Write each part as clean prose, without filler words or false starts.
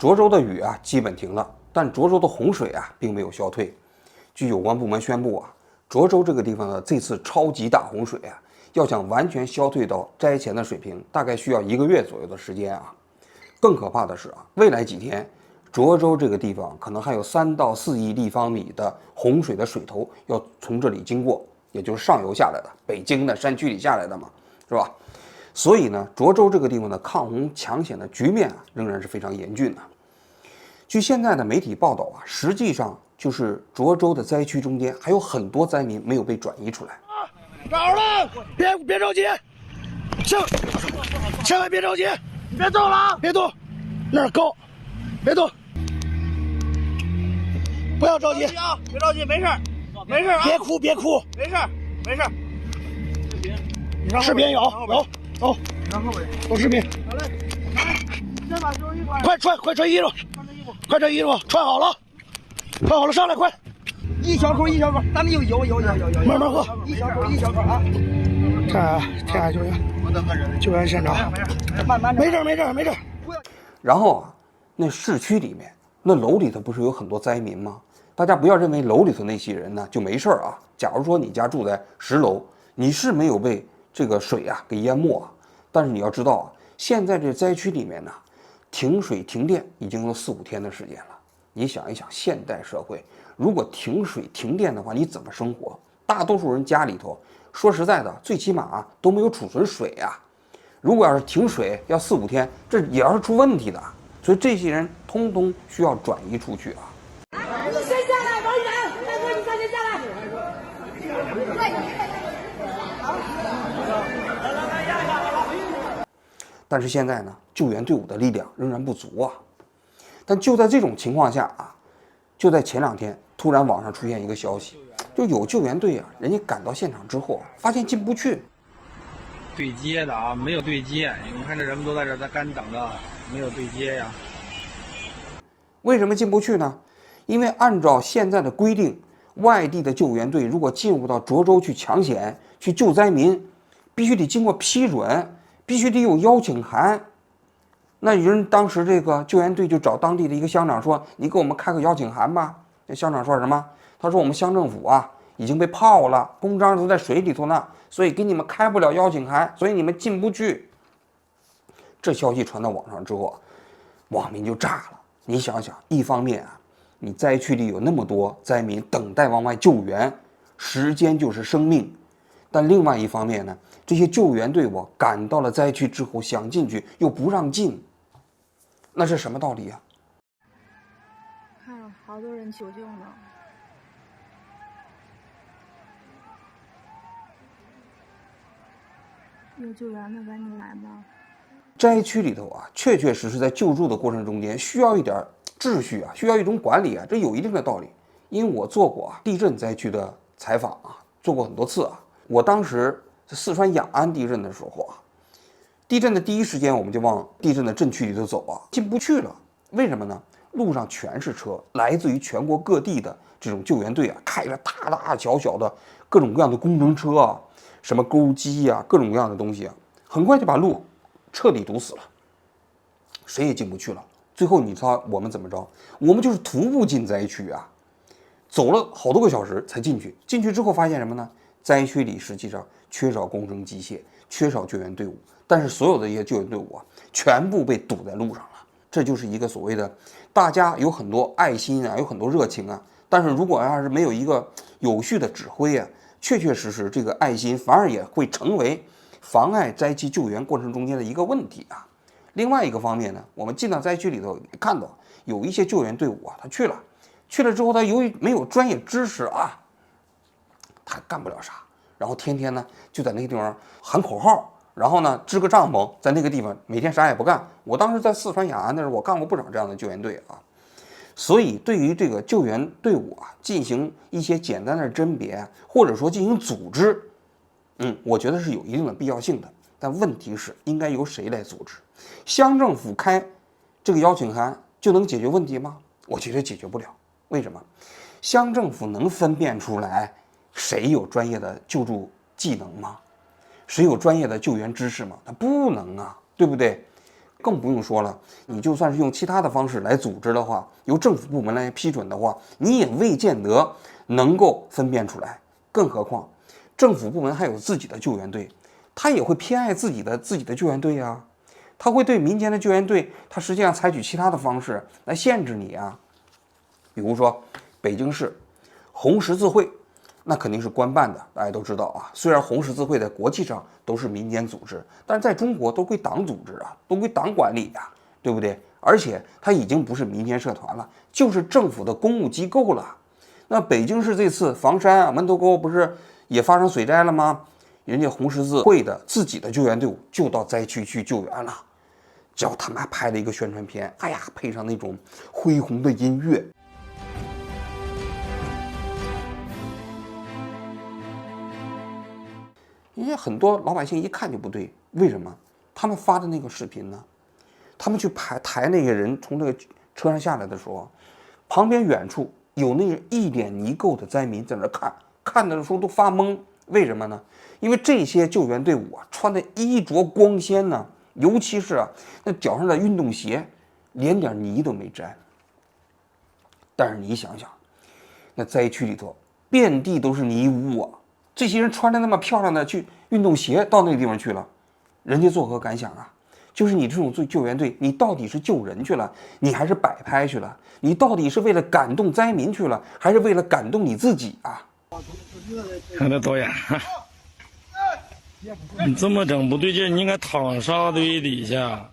涿州的雨啊基本停了，但涿州的洪水啊并没有消退。据有关部门宣布啊，涿州这个地方的这次超级大洪水啊，要想完全消退到灾前的水平，大概需要1个月左右的时间啊。更可怕的是啊，未来几天，涿州这个地方可能还有3到4亿立方米的洪水的水头要从这里经过，也就是上游下来的，北京的山区里下来的嘛，是吧？所以呢，涿州这个地方的抗洪抢险的局面啊，仍然是非常严峻的。据现在的媒体报道啊，实际上就是涿州的灾区中间还有很多灾民没有被转移出来。找了，别着急，千万别着急，你别动了，别动，那儿高，别动，不要着急啊，别着急，没事，没事啊，别哭，别哭，没事，没事。视频有，有视频。好嘞，来，先把救生衣快穿衣服，快穿衣服，穿好了，上来快。一小口，咱们有，慢慢喝，一小口啊。看天海救援现场，没事。然后啊，那市区里面，那楼里头不是有很多灾民吗？大家不要认为楼里头那些人呢就没事啊。假如说你家住在10楼，你是没有被这个水啊给淹没啊，但是你要知道啊，现在这灾区里面呢，停水停电已经有4、5天的时间了。你想一想，现代社会如果停水停电的话，你怎么生活？大多数人家里头，说实在的，最起码都没有储存水啊。如果要是停水要4、5天，这也要是出问题的。所以这些人通通需要转移出去啊。你先下来，王远，大哥，你赶紧下来。但是现在呢，救援队伍的力量仍然不足啊。但就在这种情况下啊，就在前2天，突然网上出现一个消息，就有救援队啊，人家赶到现场之后，发现进不去。对接的啊，没有对接。你看这人们都在这在干等着，没有对接呀。为什么进不去呢？因为按照现在的规定，外地的救援队如果进入到涿州去抢险、去救灾民，必须得经过批准，必须得有邀请函。那人当时这个救援队就找当地的一个乡长说：“你给我们开个邀请函吧。”那乡长说什么？他说：“我们乡政府啊已经被泡了，公章都在水里头呢，所以给你们开不了邀请函，所以你们进不去。”这消息传到网上之后，网民就炸了。你想想，一方面啊，你灾区里有那么多灾民等待往外救援，时间就是生命；但另外一方面呢，这些救援队伍赶到了灾区之后想进去又不让进，那是什么道理啊？看了好多人求救呢。有救援的赶紧来吧。灾区里头啊，确确实实在救助的过程中间需要一点秩序啊，需要一种管理啊，这有一定的道理。因为我做过地震灾区的采访啊，做过很多次啊。我当时在四川雅安地震的时候啊，地震的第一时间我们就往地震的震区里头走啊，进不去了。为什么呢？路上全是车，来自于全国各地的这种救援队啊，开着大大小小的各种各样的工程车啊，什么钩机啊，各种各样的东西啊，很快就把路彻底堵死了，谁也进不去了。最后你知道我们怎么着？我们就是徒步进灾区啊，走了好多个小时才进去。进去之后发现什么呢？灾区里实际上缺少工程机械，缺少救援队伍，但是所有的一些救援队伍啊，全部被堵在路上了。这就是一个所谓的大家有很多爱心啊，有很多热情啊，但是如果要是没有一个有序的指挥啊，确确实实这个爱心反而也会成为妨碍灾区救援过程中间的一个问题啊。另外一个方面呢，我们进到灾区里头也看到有一些救援队伍啊，他去了之后，他由于没有专业知识啊，他干不了啥，然后天天呢就在那个地方喊口号，然后呢支个帐篷在那个地方每天啥也不干。我当时在四川雅安的时候，我干过不少这样的救援队啊。所以对于这个救援队伍啊，进行一些简单的甄别，或者说进行组织，我觉得是有一定的必要性的。但问题是，应该由谁来组织？乡政府开这个邀请函就能解决问题吗？我觉得解决不了。为什么？乡政府能分辨出来谁有专业的救助技能吗？谁有专业的救援知识吗？他不能啊，对不对？更不用说了，你就算是用其他的方式来组织的话，由政府部门来批准的话，你也未见得能够分辨出来。更何况，政府部门还有自己的救援队，他也会偏爱自己的救援队啊，他会对民间的救援队，他实际上采取其他的方式来限制你啊。比如说，北京市红十字会。那肯定是官办的，大家都知道啊。虽然红十字会在国际上都是民间组织，但是在中国都归党组织啊，都归党管理呀，对不对？而且它已经不是民间社团了，就是政府的公务机构了。那北京市这次房山啊、门头沟不是也发生水灾了吗？人家红十字会的自己的救援队伍就到灾区去救援了，叫他们还拍了一个宣传片，哎呀，配上那种恢宏的音乐。因为很多老百姓一看就不对，为什么？他们发的那个视频呢？他们去抬那个人从这个车上下来的时候，旁边远处有那个一脸泥垢的灾民在那看的时候都发懵。为什么呢？因为这些救援队伍啊，穿的衣着光鲜呢，尤其是啊那脚上的运动鞋，连点泥都没沾。但是你想想，那灾区里头遍地都是泥污啊。这些人穿着那么漂亮的运动鞋到那个地方去了，人家作何感想啊？就是你这种救援队，你到底是救人去了，你还是摆拍去了？你到底是为了感动灾民去了，还是为了感动你自己啊？看这导演，你这么整不对劲，你应该躺沙堆底下。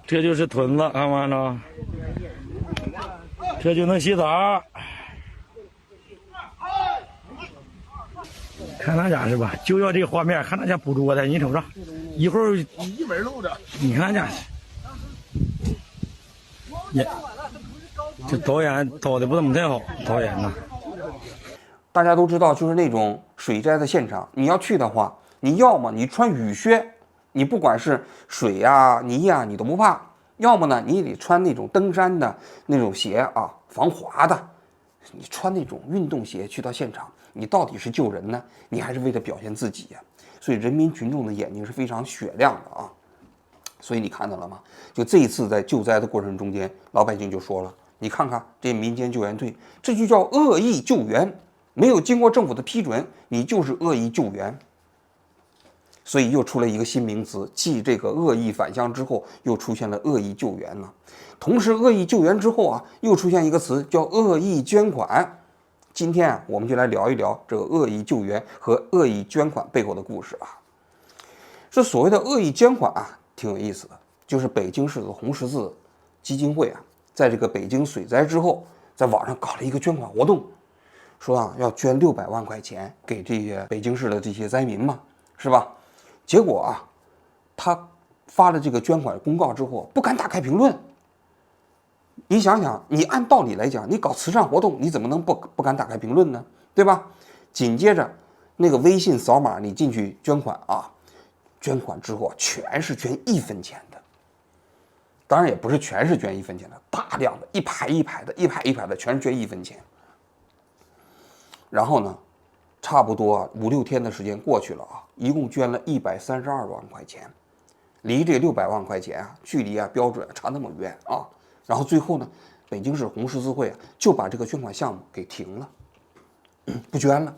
这就是屯子，看完了，这就能洗澡。看他家是吧？就要这个画面，看他家捕捉的，你瞅着，一会儿一本露着，你看家，也，这导演导的不怎么太好，导演呐。大家都知道，就是那种水灾的现场，你要去的话，你要么你穿雨靴，你不管是水呀、泥呀，你都不怕；要么呢，你得穿那种登山的那种鞋啊，防滑的。你穿那种运动鞋去到现场，你到底是救人呢，你还是为了表现自己呀？所以人民群众的眼睛是非常雪亮的啊。所以你看到了吗？就这一次在救灾的过程中间，老百姓就说了，你看看这民间救援队，这就叫恶意救援，没有经过政府的批准，你就是恶意救援。所以又出了一个新名词，继这个恶意返乡之后，又出现了恶意救援了。同时，恶意救援之后啊，又出现一个词叫恶意捐款。今天啊，我们就来聊一聊这个恶意救援和恶意捐款背后的故事啊。这所谓的恶意捐款啊，挺有意思的，就是北京市的红十字基金会啊，在这个北京水灾之后，在网上搞了一个捐款活动，说啊要捐600万块钱给这些北京市的这些灾民嘛，是吧？结果啊，他发了这个捐款公告之后，不敢打开评论。你想想，你按道理来讲，你搞慈善活动，你怎么能不敢打开评论呢？对吧？紧接着，那个微信扫码，你进去捐款啊，捐款之后全是捐1分钱的。当然也不是全是捐1分钱的，大量的一排一排的，一排一排的，全是捐1分钱。然后呢，差不多5、6天的时间过去了啊，一共捐了132万块钱，离这600万块钱啊，距离啊标准差那么远啊。然后最后呢，北京市红十字会啊就把这个捐款项目给停了，不捐了。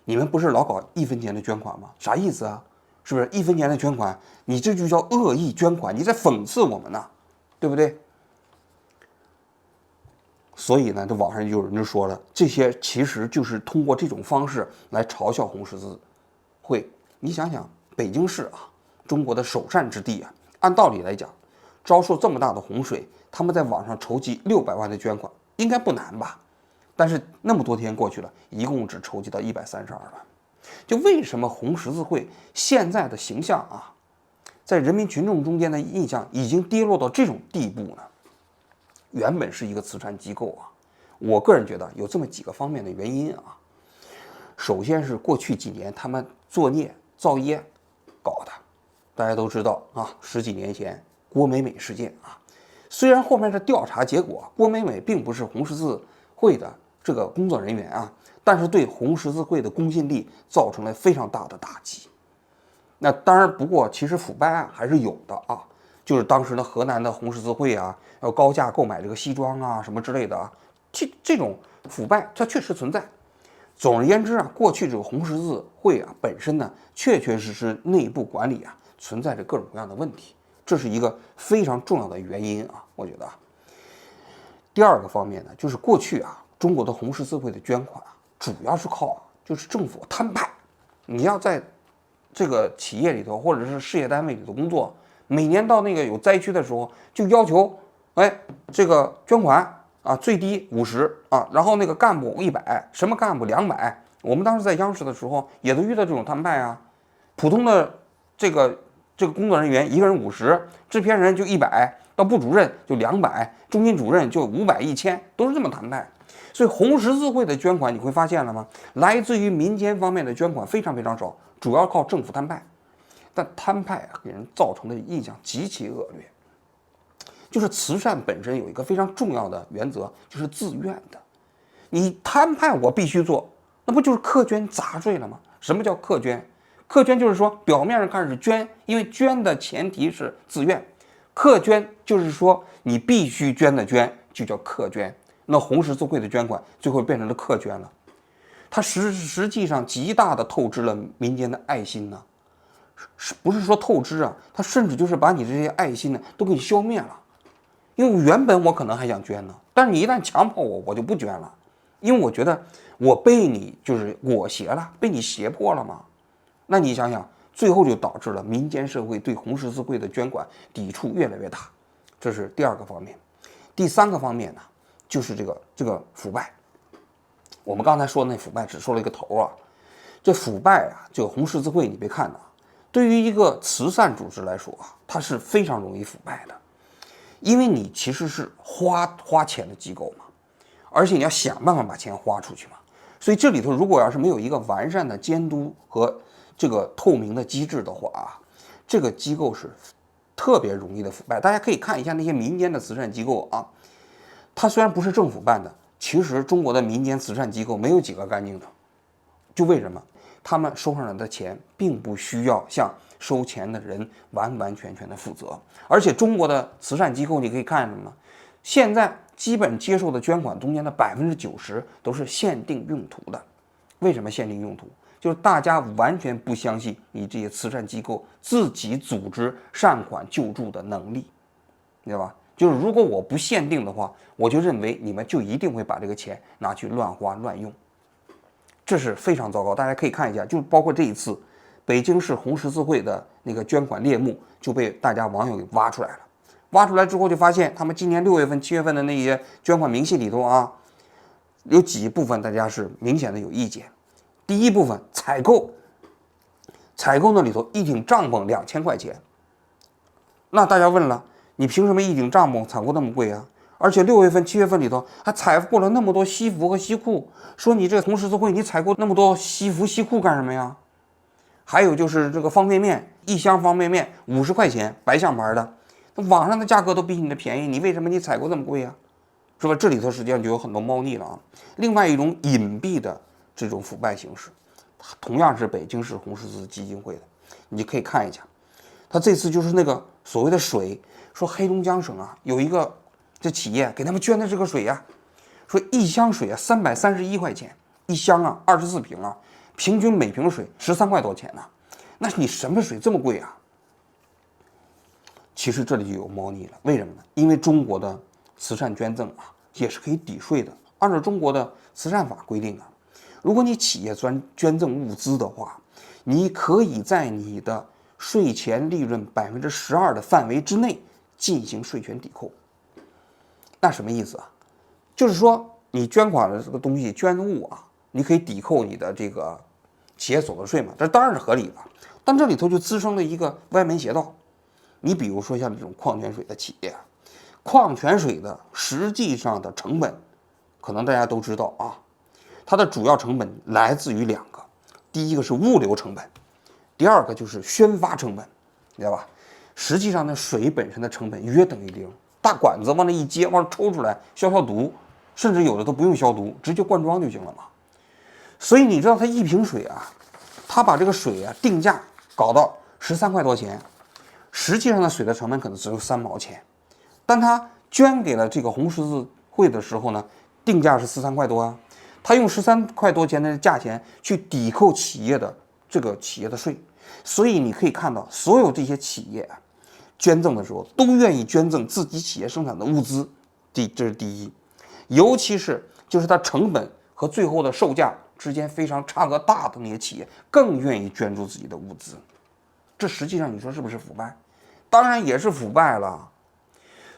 你们不是老搞1分钱的捐款吗？啥意思啊？是不是1分钱的捐款？你这就叫恶意捐款，你在讽刺我们呢，对不对？所以呢，这网上有人就说了，这些其实就是通过这种方式来嘲笑红十字会。你想想，北京市啊，中国的首善之地啊，按道理来讲，遭受这么大的洪水，他们在网上筹集600万的捐款，应该不难吧？但是那么多天过去了，一共只筹集到132万。就为什么红十字会现在的形象啊，在人民群众中间的印象已经跌落到这种地步呢？原本是一个慈善机构啊，我个人觉得有这么几个方面的原因啊。首先是过去几年他们作孽造业搞的，大家都知道啊，10几年前郭美美事件啊，虽然后面的调查结果，郭美美并不是红十字会的这个工作人员啊，但是对红十字会的公信力造成了非常大的打击。那当然，不过其实腐败案还是有的啊。就是当时的河南的红十字会啊，要高价购买这个西装啊什么之类的啊，这种腐败它确实存在。总而言之啊，过去这个红十字会啊本身呢，确确实实内部管理啊存在着各种各样的问题，这是一个非常重要的原因啊，我觉得啊。第二个方面呢，就是过去啊，中国的红十字会的捐款啊，主要是靠就是政府摊派，你要在这个企业里头或者是事业单位里头工作，每年到那个有灾区的时候，就要求，这个捐款啊最低50啊，然后那个干部100，什么干部200。我们当时在央视的时候也都遇到这种摊派啊，普通的这个工作人员一个人50，制片人就100，到部主任就200，中心主任就500、1000，都是这么摊派。所以红十字会的捐款你会发现了吗？来自于民间方面的捐款非常非常少，主要靠政府摊派。但摊派啊给人造成的印象极其恶劣。就是慈善本身有一个非常重要的原则，就是自愿的。你摊派我必须做，那不就是苛捐杂税了吗？什么叫苛捐？苛捐就是说表面上看是捐，因为捐的前提是自愿。苛捐就是说你必须捐的捐，就叫苛捐。那红十字会的捐款最后变成了苛捐了，它实际上极大的透支了民间的爱心呢。不是说透支啊，它甚至就是把你这些爱心呢都给你消灭了。因为原本我可能还想捐呢，但是你一旦强迫我，我就不捐了，因为我觉得我被你就是裹挟了，被你胁迫了嘛。那你想想，最后就导致了民间社会对红十字会的捐款抵触越来越大，这是第二个方面。第三个方面呢，就是这个腐败。我们刚才说的那腐败只说了一个头啊，这腐败啊，这个红十字会你别看呐，对于一个慈善组织来说啊，它是非常容易腐败的。因为你其实是花钱的机构嘛，而且你要想办法把钱花出去嘛，所以这里头如果要是没有一个完善的监督和这个透明的机制的话啊，这个机构是特别容易的腐败。大家可以看一下那些民间的慈善机构啊，它虽然不是政府办的，其实中国的民间慈善机构没有几个干净的。就为什么？他们收上来的钱并不需要向收钱的人完完全全的负责，而且中国的慈善机构你可以看什么呢？现在基本接受的捐款中间的90%都是限定用途的。为什么限定用途？就是大家完全不相信你这些慈善机构自己组织善款救助的能力，你知道吧？就是如果我不限定的话，我就认为你们就一定会把这个钱拿去乱花乱用，这是非常糟糕。大家可以看一下，就包括这一次北京市红十字会的那个捐款列目就被大家网友给挖出来了。挖出来之后就发现他们今年6月份、7月份的那些捐款明细里头啊，有几部分大家是明显的有意见。第一部分采购那里头一顶帐篷2000块钱，那大家问了，你凭什么一顶帐篷采购那么贵啊？而且6月份、7月份里头还采购了那么多西服和西裤，说你这个红十字会你采购那么多西服西裤干什么呀？还有就是这个方便面，一箱方便面50块钱，白象牌的，那网上的价格都比你的便宜，你为什么你采购这么贵啊？是吧？这里头实际上就有很多猫腻了啊。另外一种隐蔽的这种腐败形式，同样是北京市红十字基金会的，你可以看一下，他这次就是那个所谓的水，说黑龙江省啊有一个这企业给他们捐的这个水啊，说一箱水啊331块钱，一箱啊24瓶啊，平均每瓶水13块多钱呢，那你什么水这么贵啊？其实这里就有猫腻了，为什么呢？因为中国的慈善捐赠啊也是可以抵税的，按照中国的慈善法规定啊，如果你企业捐赠物资的话，你可以在你的税前利润12%的范围之内进行税权抵扣。那什么意思啊？就是说你捐款的这个东西捐物啊，你可以抵扣你的这个企业所得税嘛，这当然是合理的。但这里头就滋生了一个歪门邪道。你比如说像这种矿泉水的企业，矿泉水的实际上的成本，可能大家都知道啊，它的主要成本来自于2个，第一个是物流成本，第二个就是宣发成本，知道吧？实际上呢，水本身的成本约等于0，大管子往那一接，往抽出来消毒，甚至有的都不用消毒，直接灌装就行了嘛。所以你知道它一瓶水啊，它把这个水啊定价搞到13块多钱，实际上的水的成本可能只有3毛钱，但他捐给了这个红十字会的时候呢，定价是13块多啊，他用13块多钱的价钱去抵扣企业的这个企业的税，所以你可以看到，所有这些企业捐赠的时候都愿意捐赠自己企业生产的物资，这是第一，尤其是就是它成本和最后的售价之间非常差额大的那些企业，更愿意捐助自己的物资。这实际上你说是不是腐败？当然也是腐败了。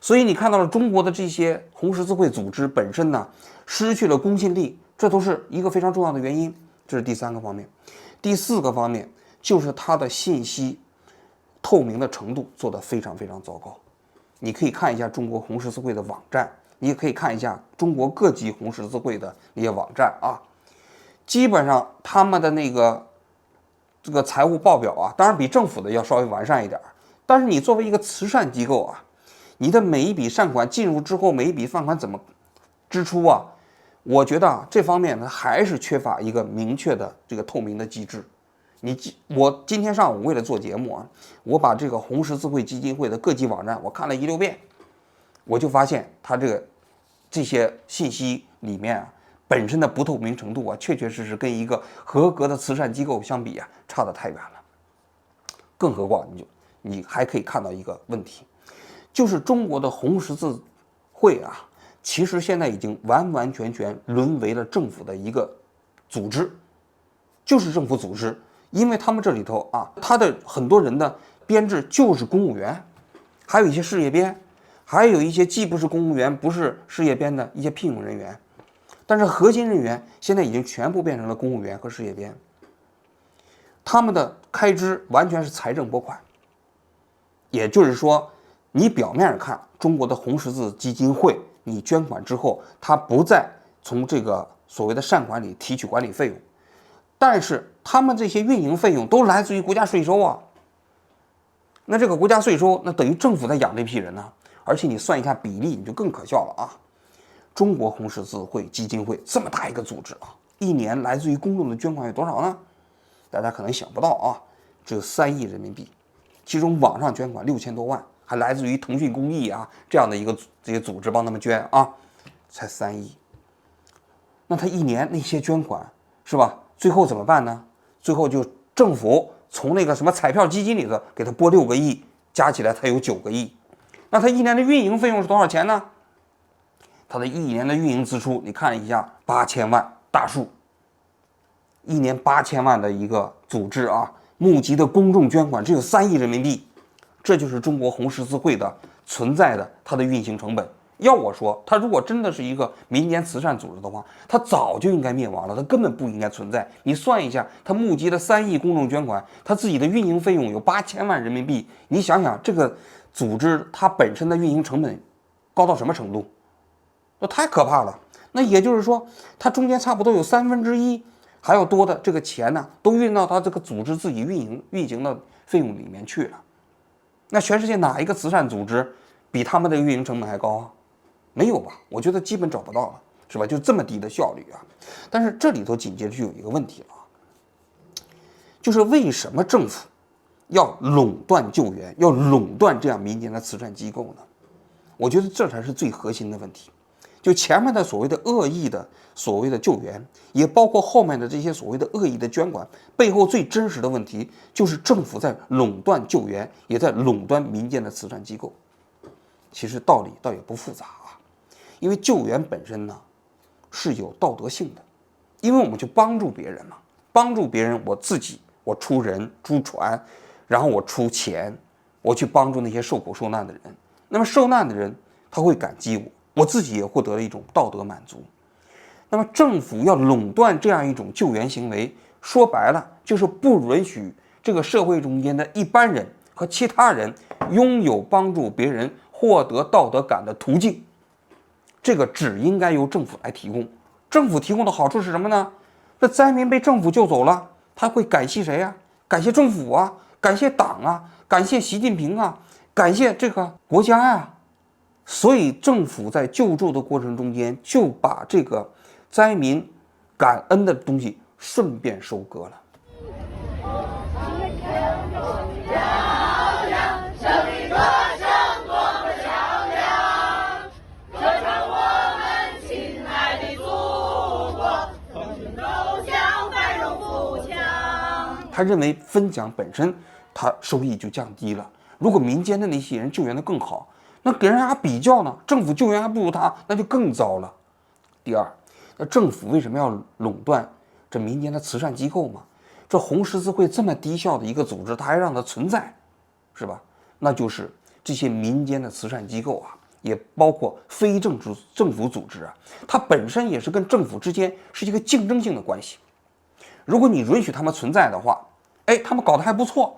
所以你看到了中国的这些红十字会组织本身呢，失去了公信力，这都是一个非常重要的原因。这是第3个方面。第4个方面就是它的信息透明的程度做得非常非常糟糕。你可以看一下中国红十字会的网站，你也可以看一下中国各级红十字会的那些网站啊，基本上他们的这个财务报表啊，当然比政府的要稍微完善一点，但是你作为一个慈善机构啊，你的每一笔善款进入之后，每一笔善款怎么支出啊？我觉得啊，这方面呢还是缺乏一个明确的这个透明的机制。我今天上午为了做节目啊，我把这个红十字会基金会的各级网站我看了1、6遍，我就发现它这些信息里面啊，本身的不透明程度啊，确确实实跟一个合格的慈善机构相比啊，差得太远了。更何况你还可以看到一个问题，就是中国的红十字会啊，其实现在已经完完全全沦为了政府的一个组织，就是政府组织。因为他们这里头啊，他的很多人的编制就是公务员，还有一些事业编，还有一些既不是公务员不是事业编的一些聘用人员，但是核心人员现在已经全部变成了公务员和事业编，他们的开支完全是财政拨款。也就是说，你表面上看中国的红十字基金会，你捐款之后，它不再从这个所谓的善款里提取管理费用，但是他们这些运营费用都来自于国家税收啊。那这个国家税收，那等于政府在养这批人呢。而且你算一下比例，你就更可笑了啊！中国红十字会基金会这么大一个组织啊，一年来自于公众的捐款有多少呢？大家可能想不到啊，只有3亿人民币，其中网上捐款6000多万，还来自于腾讯公益啊这样的这些组织帮他们捐啊，才3亿。那他一年那些捐款是吧？最后怎么办呢？最后就政府从那个什么彩票基金里头给他拨6个亿，加起来才有9个亿。那他一年的运营费用是多少钱呢？他的一年的运营支出，你看一下，8000万大数，一年8000万的一个组织啊，募集的公众捐款只有3亿人民币，这就是中国红十字会的存在的它的运行成本。要我说，它如果真的是一个民间慈善组织的话，它早就应该灭亡了，它根本不应该存在。你算一下，它募集了3亿公众捐款，它自己的运营费用有8000万人民币，你想想这个组织它本身的运营成本高到什么程度？那太可怕了。那也就是说，它中间差不多有1/3还要多的这个钱呢，都运到它这个组织自己运行的费用里面去了。那全世界哪一个慈善组织比他们的运营成本还高啊？没有吧？我觉得基本找不到了，是吧？就这么低的效率啊！但是这里头紧接着就有一个问题了，就是为什么政府要垄断救援，要垄断这样民间的慈善机构呢？我觉得这才是最核心的问题。就前面的所谓的恶意的所谓的救援，也包括后面的这些所谓的恶意的捐款，背后最真实的问题就是政府在垄断救援，也在垄断民间的慈善机构。其实道理倒也不复杂啊，因为救援本身呢是有道德性的，因为我们去帮助别人嘛，帮助别人，我出人出船，然后我出钱，我去帮助那些受苦受难的人，那么受难的人他会感激我自己也获得了一种道德满足。那么政府要垄断这样一种救援行为，说白了就是不允许这个社会中间的一般人和其他人拥有帮助别人获得道德感的途径，这个只应该由政府来提供。政府提供的好处是什么呢？这灾民被政府救走了，他会感谢谁啊？感谢政府啊，感谢党啊，感谢习近平啊，感谢这个国家呀。所以政府在救助的过程中间，就把这个灾民感恩的东西顺便收割了。要让生他认为分奖本身他收益就降低了。如果民间的那些人救援的更好，那给人家比较呢？政府救援还不如他，那就更糟了。第二，那政府为什么要垄断这民间的慈善机构嘛？这红十字会这么低效的一个组织，它还让它存在，是吧？那就是这些民间的慈善机构啊，也包括非政府组织啊，它本身也是跟政府之间是一个竞争性的关系。如果你允许他们存在的话，哎，他们搞得还不错，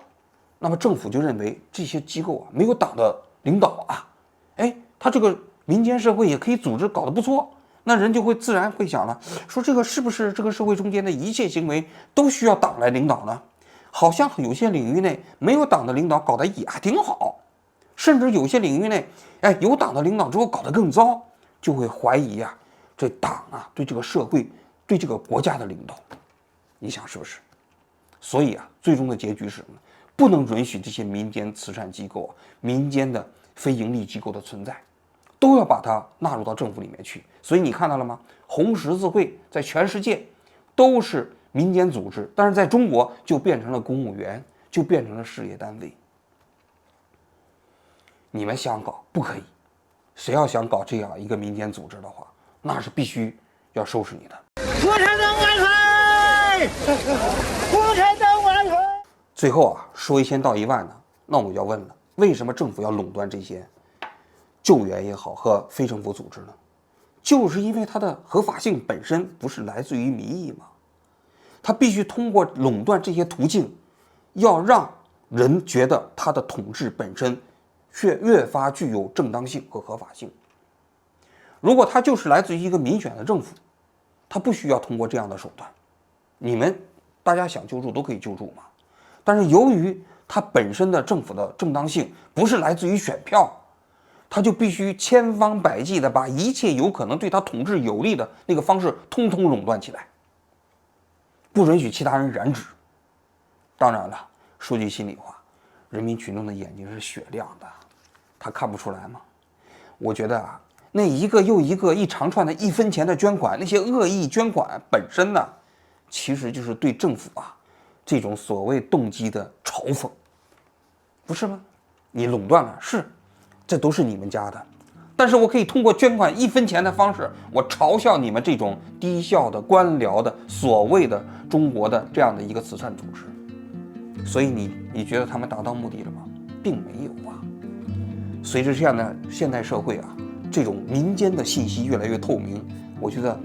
那么政府就认为这些机构啊没有党的领导啊，哎，他这个民间社会也可以组织搞得不错，那人就会自然会想了，说这个是不是这个社会中间的一切行为都需要党来领导呢？好像有些领域内没有党的领导搞得也还挺好，甚至有些领域内，哎，有党的领导之后搞得更糟，就会怀疑啊，这党啊对这个社会、对这个国家的领导，你想是不是？所以啊，最终的结局是什么？不能允许这些民间慈善机构啊、民间的非盈利机构的存在，都要把它纳入到政府里面去。所以你看到了吗？红十字会在全世界都是民间组织，但是在中国就变成了公务员，就变成了事业单位。你们想搞不可以，谁要想搞这样一个民间组织的话，那是必须要收拾你的。共产党万岁！共产党万岁！最后啊，说1000道1万呢，那我就要问了，为什么政府要垄断这些救援也好和非政府组织呢？就是因为它的合法性本身不是来自于民意嘛，它必须通过垄断这些途径，要让人觉得它的统治本身却越发具有正当性和合法性。如果它就是来自于一个民选的政府，它不需要通过这样的手段，你们大家想救助都可以救助嘛。但是由于它本身的政府的正当性不是来自于选票，他就必须千方百计的把一切有可能对他统治有利的那个方式通通垄断起来，不允许其他人染指。当然了，说句心里话，人民群众的眼睛是雪亮的，他看不出来吗？我觉得啊，那一个又一个一长串的1分钱的捐款，那些恶意捐款本身呢，其实就是对政府啊这种所谓动机的嘲讽，不是吗？你垄断了，是，这都是你们家的，但是我可以通过捐款1分钱的方式，我嘲笑你们这种低效的官僚的所谓的中国的这样的一个慈善组织。所以你觉得他们达到目的了吗？并没有啊。随着这样的现代社会啊，这种民间的信息越来越透明，我觉得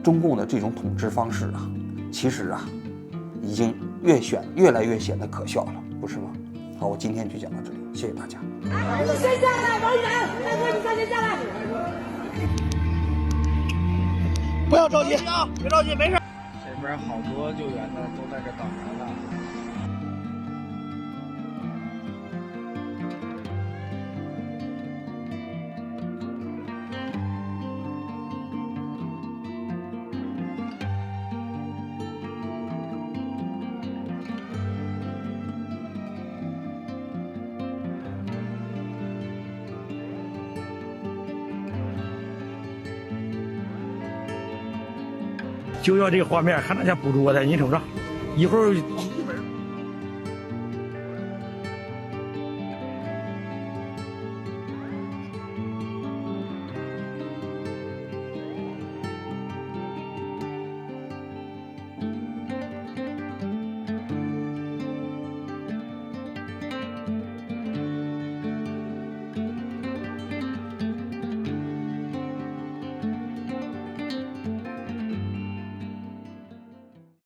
中共的这种统治方式啊，其实啊，已经越来越显得可笑了，不是吗？好，我今天就讲到这里，谢谢大家。你先下来，王宇然，大哥，你先下来。不要着急啊，别着急，没事。这边好多救援的都在这等着呢。就要这个画面，看大家捕捉的，你瞅着，一会儿